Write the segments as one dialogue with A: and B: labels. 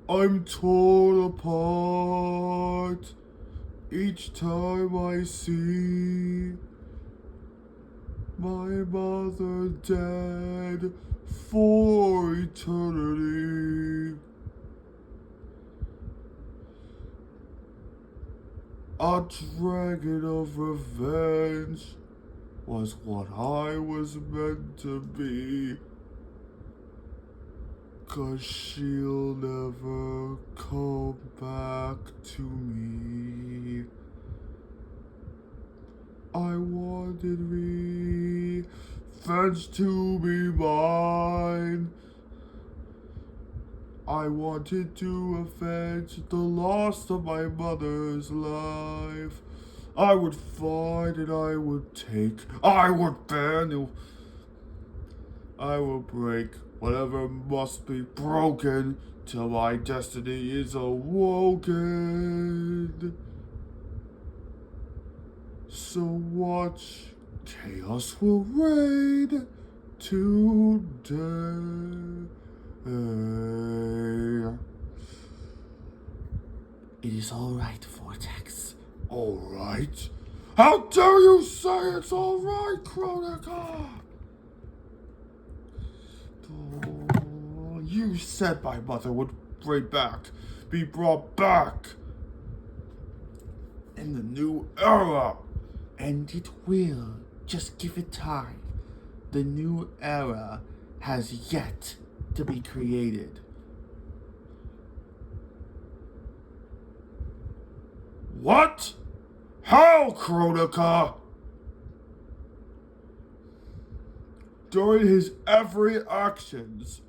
A: I'm torn apart each time I see my mother dead for eternity. A dragon of revenge was what I was meant to be. 'Cause she'll never come back to me. I wanted revenge to be mine. I wanted to avenge the loss of my mother's life. I would fight and I would take, I would bend, I will break whatever must be broken till my destiny is awoken. So watch, chaos will reign today. It is alright, Vortex. Alright? How dare you say it's alright, Kronika? Oh, you said my mother would be brought back in the new era. And it will. Just give it time. The new era has yet to be created. What? How, Kronika? During his every actions,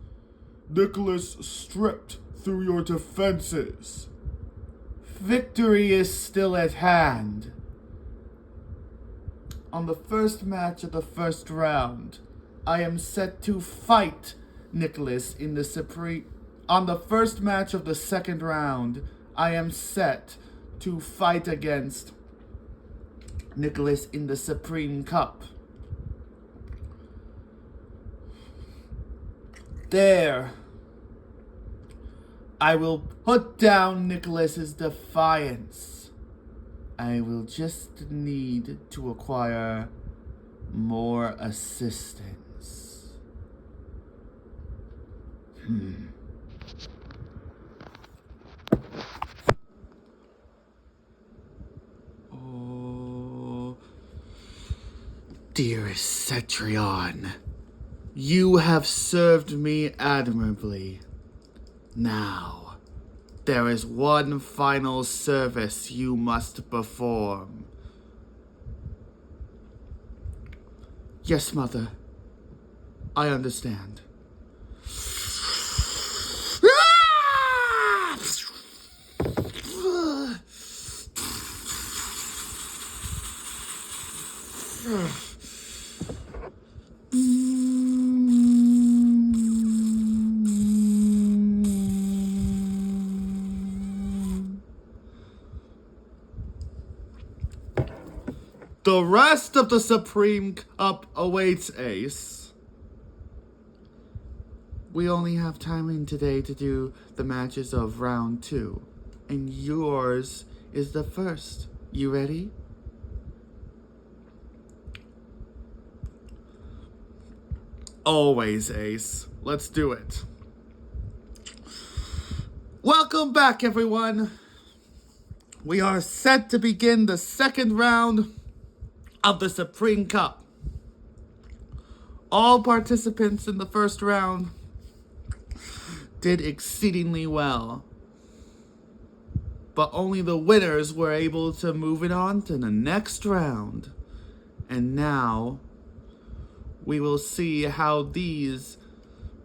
A: Nicholas stripped through your defenses. Victory is still at hand. On the first match of the first round, I am set to fight Nicholas in the Supreme. On the first match of the second round, I am set to fight against Nicholas in the Supreme Cup. There, I will put down Nicholas's defiance. I will just need to acquire more assistance. Oh, dearest Cetrion, you have served me admirably. Now, there is one final service you must perform. Yes, Mother. I understand. The rest of the Supreme Cup awaits, Ace. We only have time in today to do the matches of round 2. And yours is the first. You ready? Always, Ace. Let's do it. Welcome back, everyone. We are set to begin the second round of the Supreme Cup. All participants in the first round did exceedingly well, but only the winners were able to move it on to the next round. And now we will see how these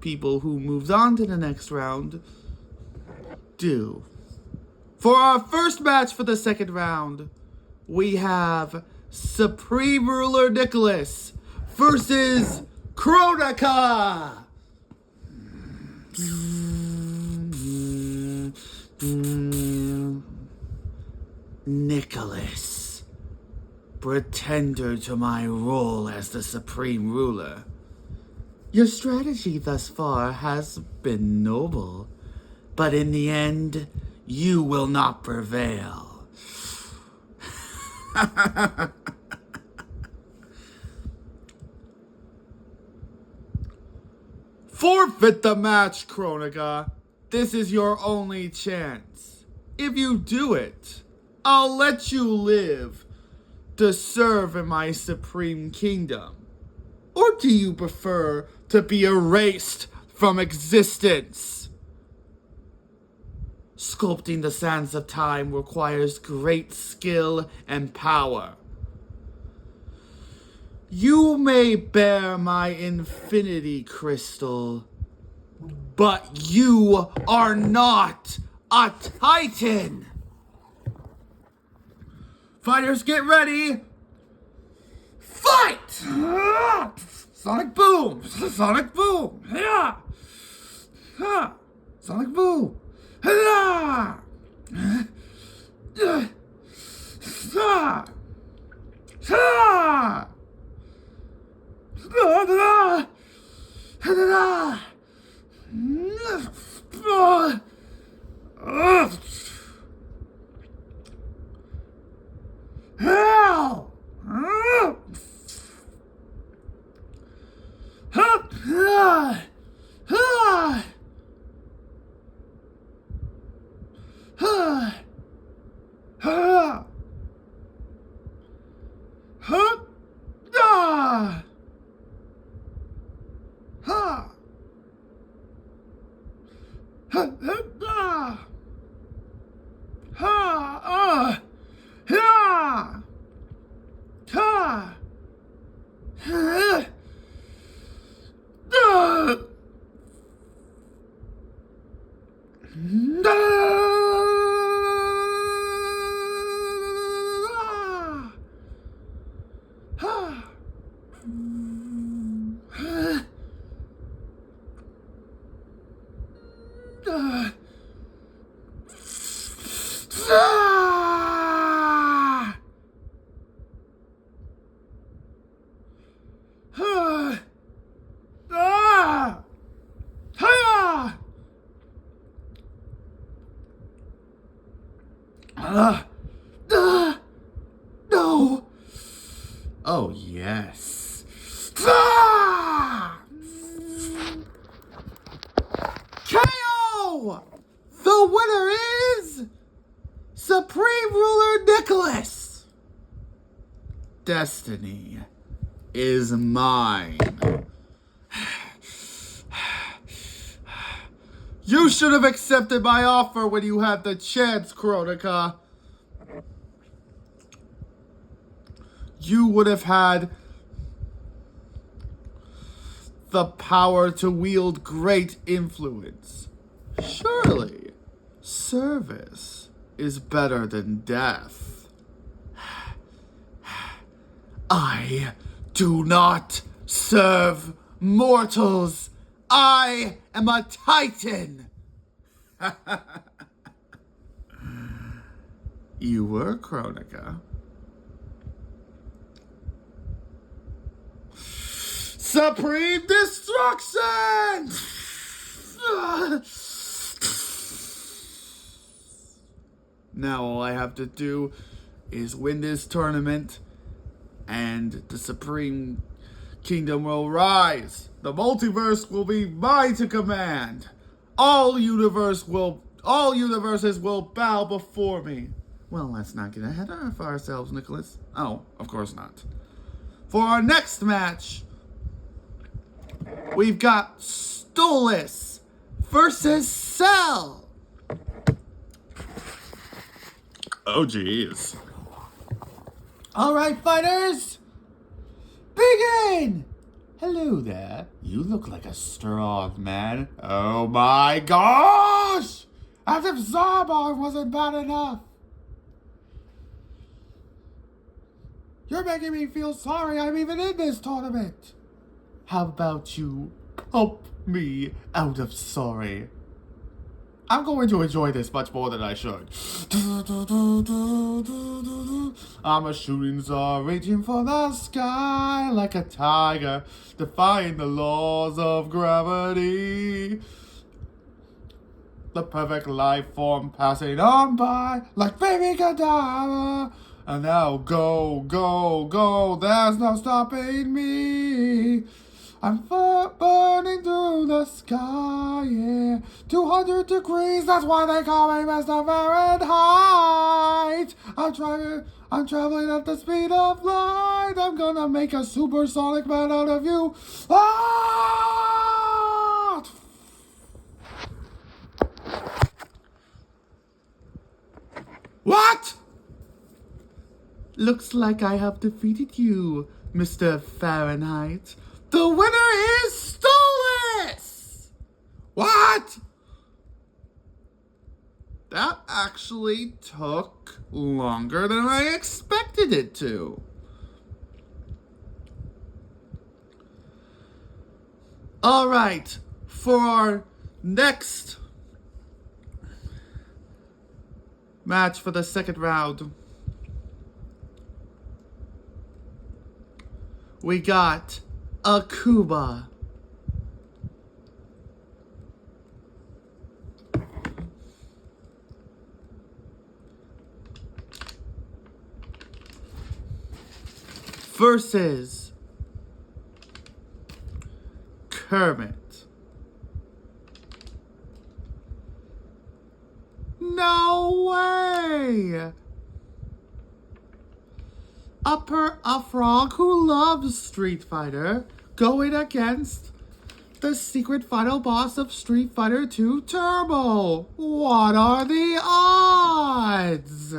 A: people who moved on to the next round do. For our first match for the second round, we have Supreme Ruler Nicholas versus Kronika. Nicholas, pretender to my role as the Supreme Ruler. Your strategy thus far has been noble, but in the end, you will not prevail. Forfeit the match, Kronika. This is your only chance. If you do it, I'll let you live to serve in my supreme kingdom. Or do you prefer to be erased from existence? Sculpting the sands of time requires great skill and power. You may bear my infinity crystal, but you are not a Titan! Fighters, get ready! Fight! Sonic boom! Sonic boom! Sonic boom! Hell! No! Oh, yes. KO! The winner is Supreme Ruler Nicholas! Destiny is mine. You should have accepted my offer when you had the chance, Kronika. You would have had the power to wield great influence. Surely, service is better than death. I do not serve mortals. I am a Titan. You were, Kronika. Supreme Destruction! Now all I have to do is win this tournament and the Supreme Kingdom will rise. The multiverse will be mine to command. All universes will bow before me. Well, let's not get ahead of ourselves, Nicholas. Oh, of course not. For our next match, we've got Stolas versus Cell. Oh, jeez. All right, fighters. Begin! Hello there. You look like a strong man. Oh my gosh! As if Zarbon wasn't bad enough. You're making me feel sorry I'm even in this tournament. How about you pump me out of sorry? I'm going to enjoy this much more than I should. I'm a shooting star reaching for the sky like a tiger, defying the laws of gravity. The perfect life form passing on by like baby Godiva. And now go, go, go, there's no stopping me. I'm burning through the sky, yeah. 200 degrees, that's why they call me Mr. Fahrenheit. I'm traveling at the speed of light. I'm gonna make a supersonic man out of you. Ah! What? Looks like I have defeated you, Mr. Fahrenheit. The winner is Stolas! What? That actually took longer than I expected it to. All right, for our next match for the second round, we got Akuba. Versus Kermit. No way! A frog who loves Street Fighter going against the secret final boss of Street Fighter 2 Turbo. What are the odds?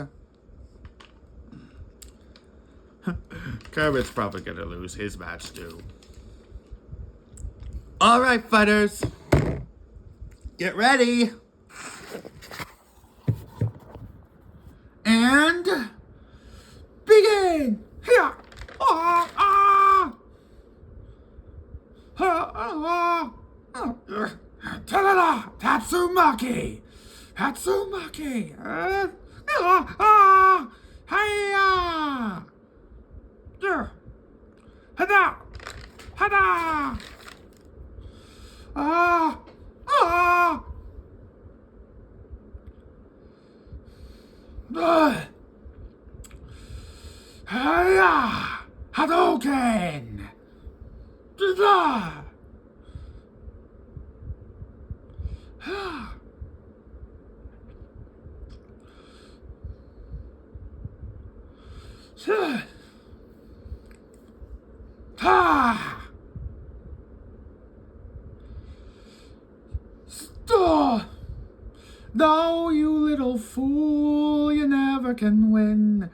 A: Kermit's probably gonna lose his match too. All right, fighters, get ready. And begin! Here! Tatsumaki! Tatsumaki! Hiya! Hada! Hada! Hiya! Hadouken! No, you little fool, you never can win.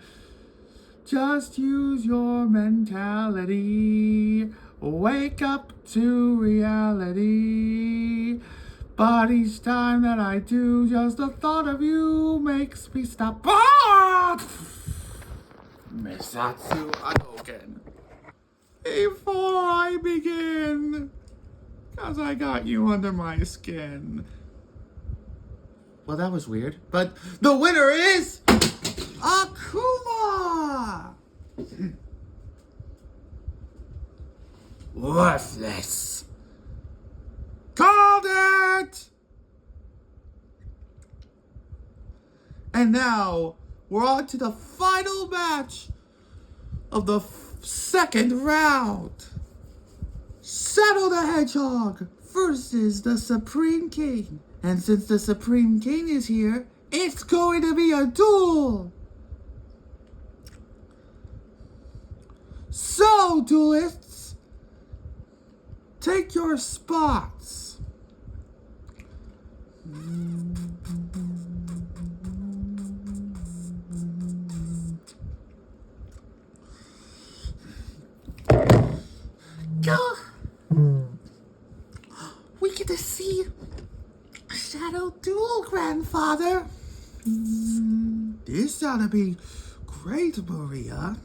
A: Just use your mentality. Wake up to reality. But each time that I do, just the thought of you makes me stop. Misatsu Hadouken. Before I begin, 'cause I got you under my skin. Well, that was weird. But the winner is Akuma! Worthless. Called it! And now, we're on to the final match of the second round. Shadow the Hedgehog versus the Supreme King. And since the Supreme King is here, it's going to be a duel. So, duelists, take your spots. Go. We get to see a Shadow duel, Grandfather. This ought to be great, Maria.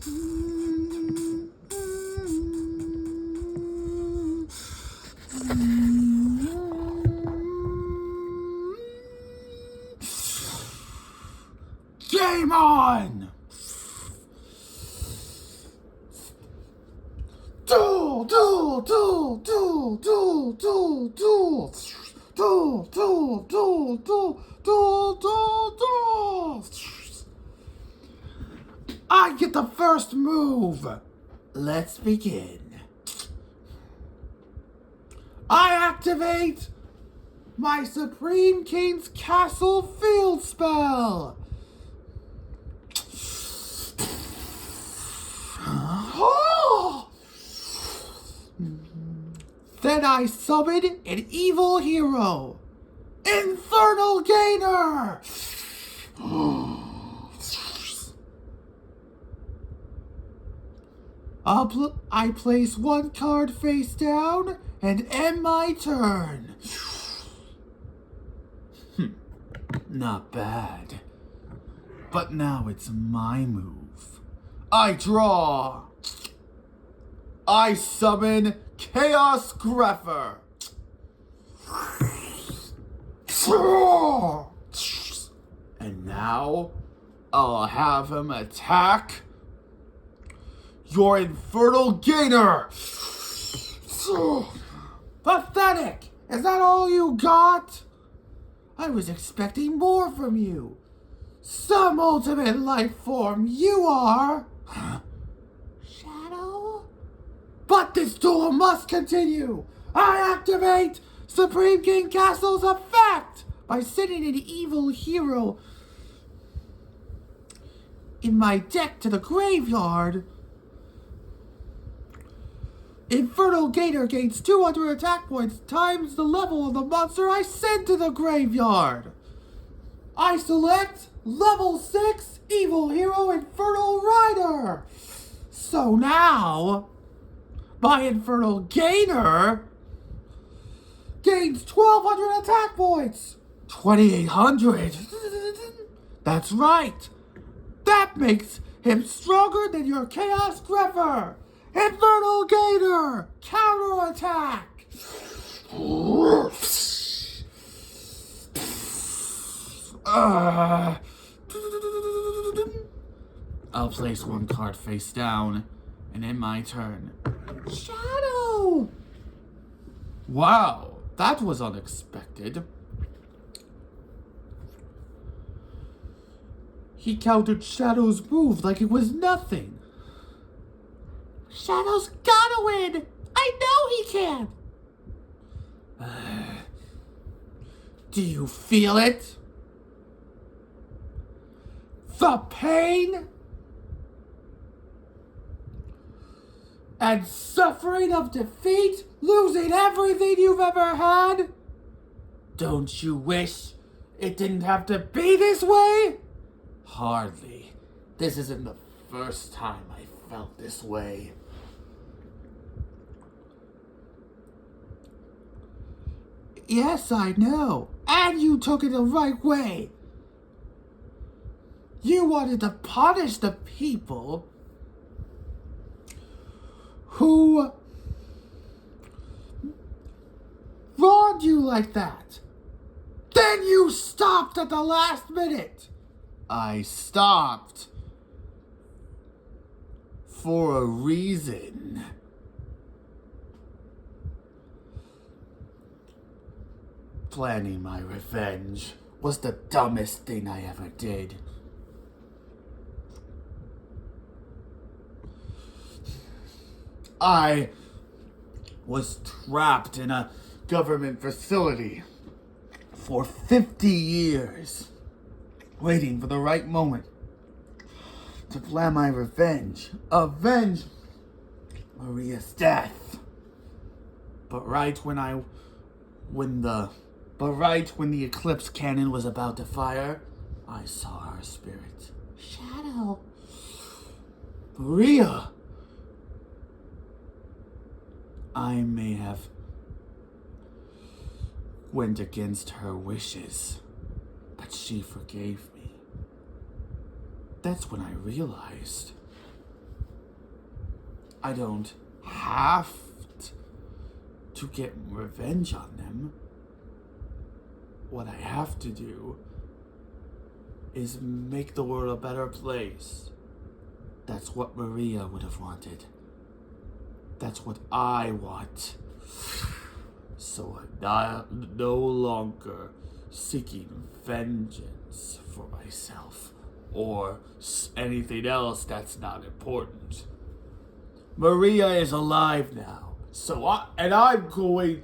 A: duel, duel, duel, duel, duel, duel, duel, duel, duel, duel, duel, duel, duel. I get the first move. Let's begin. I activate my Supreme King's Castle field spell. Then I summon an evil hero, Infernal Gainer. I place one card face down and end my turn. Not bad. But now it's my move. I draw. I summon Chaos Grepher. And now I'll have him attack your Infernal Gainer. Pathetic! Is that all you got? I was expecting more from you. Some ultimate life form you are. Shadow? But this duel must continue. I activate Supreme King Castle's effect by sending an evil hero in my deck to the graveyard. Infernal Gainer gains 200 attack points times the level of the monster I sent to the graveyard. I select level 6 evil hero Infernal Rider. So now, my Infernal Gainer gains 1200 attack points. 2800. That's right. That makes him stronger than your Chaos Grepher. Infernal Gainer! Counterattack! I'll place one card face down and end my turn. Shadow! Wow, that was unexpected. He countered Shadow's move like it was nothing. Shadow's gotta win! I know he can! Do you feel it? The pain and suffering of defeat, losing everything you've ever had? Don't you wish it didn't have to be this way? Hardly. This isn't the first time I felt this way. Yes, I know. And you took it the right way. You wanted to punish the people who wronged you like that. Then you stopped at the last minute. I stopped for a reason. Planning my revenge was the dumbest thing I ever did. I was trapped in a government facility for 50 years, waiting for the right moment to plan my revenge. Avenge Maria's death. But right when the Eclipse cannon was about to fire, I saw her spirit. Shadow. Maria. I may have went against her wishes, but she forgave me. That's when I realized I don't have to get revenge on them. What I have to do is make the world a better place. That's what Maria would have wanted. That's That's what I want. So I'm no longer seeking vengeance for myself or anything else that's not important. Maria is alive now, I'm going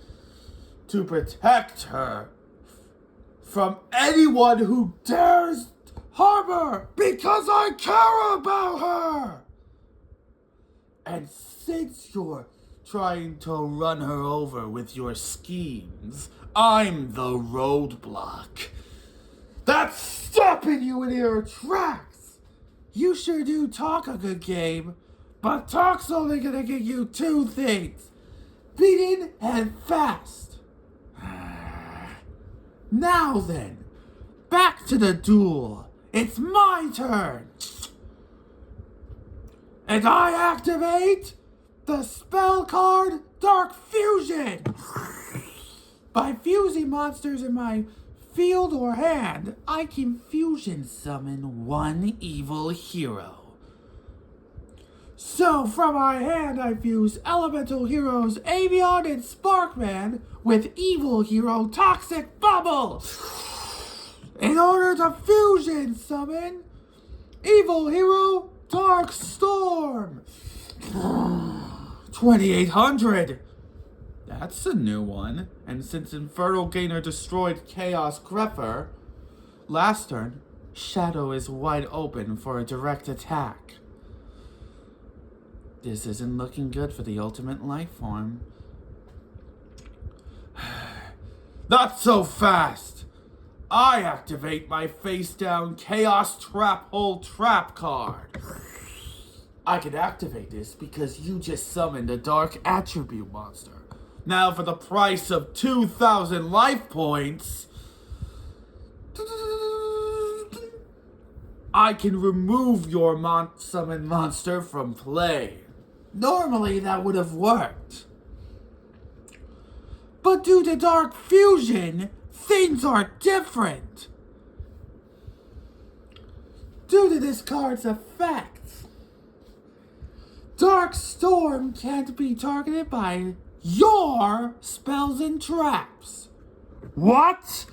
A: to protect her from anyone who dares harm her because I care about her. And since you're trying to run her over with your schemes, I'm the roadblock that's stopping you in your tracks. You sure do talk a good game, but talk's only gonna get you two things: beaten and fast. Now then, back to the duel. It's my turn. And I activate the spell card Dark Fusion. By fusing monsters in my field or hand, I can fusion summon one evil hero. So from my hand I fuse elemental heroes Avion and Sparkman with evil hero Toxic Bubble. In order to fusion summon evil hero Dark Storm. 2800. That's a new one. And since Infernal Gainer destroyed Chaos Grepher last turn, Shadow is wide open for a direct attack. This isn't looking good for the ultimate life form. Not so fast! I activate my face-down Chaos Trap Hole Trap card. I can activate this because you just summoned a Dark Attribute monster. Now for the price of 2,000 life points, I can remove your summoned monster from play. Normally that would have worked. But due to Dark Fusion, things are different. Due to this card's effects, Dark Storm can't be targeted by your spells and traps. What?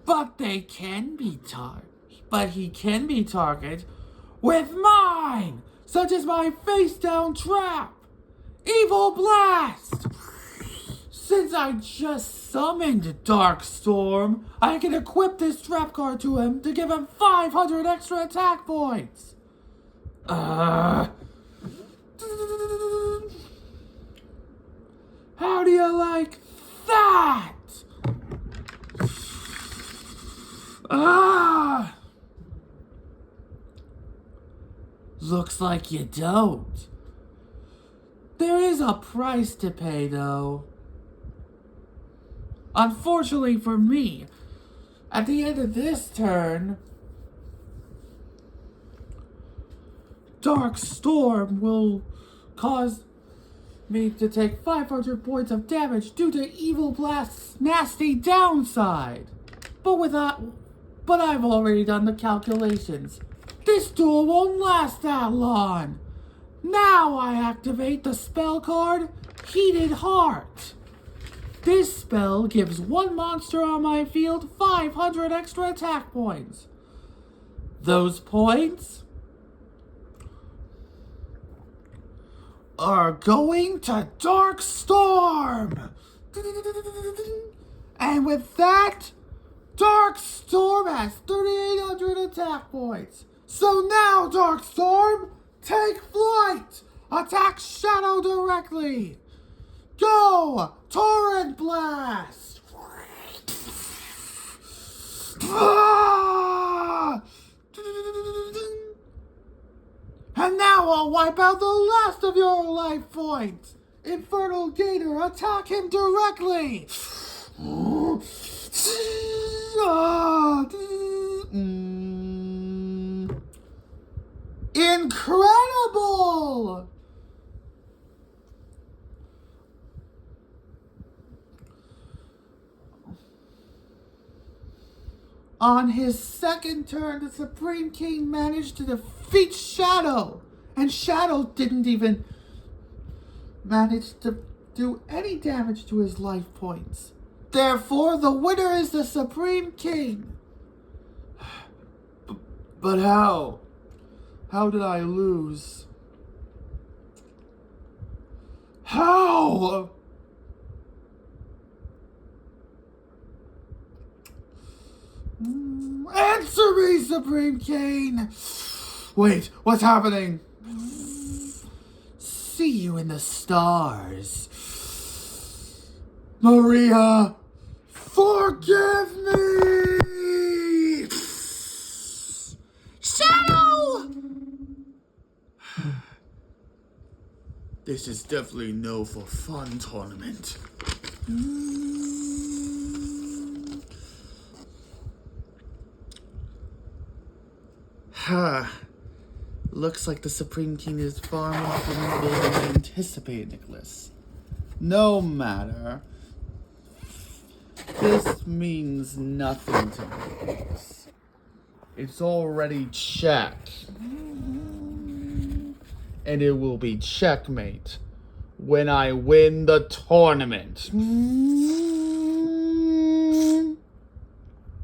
A: But they can be he can be targeted with mine, such as my face down trap, Evil Blast. Since I just summoned Dark Storm, I can equip this trap card to him to give him 500 extra attack points. How do you like that? Looks like you don't. There is a price to pay, though. Unfortunately for me, at the end of this turn, Dark Storm will cause me to take 500 points of damage due to Evil Blast's nasty downside. But I've already done the calculations. This duel won't last that long. Now I activate the spell card Heated Heart. This spell gives one monster on my field 500 extra attack points. Those points are going to Dark Storm. And with that, Dark Storm has 3,800 attack points. So now, Dark Storm, take flight. Attack Shadow directly. Go! Torrent Blast! And now I'll wipe out the last of your life points. Infernal Gator, attack him directly. Incredible! On his second turn, the Supreme King managed to defeat Shadow And Shadow didn't even manage to do any damage to his life points. Therefore, the winner is the Supreme King. But how? How did I lose? How? Answer me, Supreme King! Wait, what's happening? See you in the stars. Maria, forgive me!
B: Shadow!
A: This is definitely no for fun tournament. Looks like the Supreme King is far more formidable than I anticipated, Nicholas. No matter. This means nothing to me. It's already check. And it will be checkmate when I win the tournament.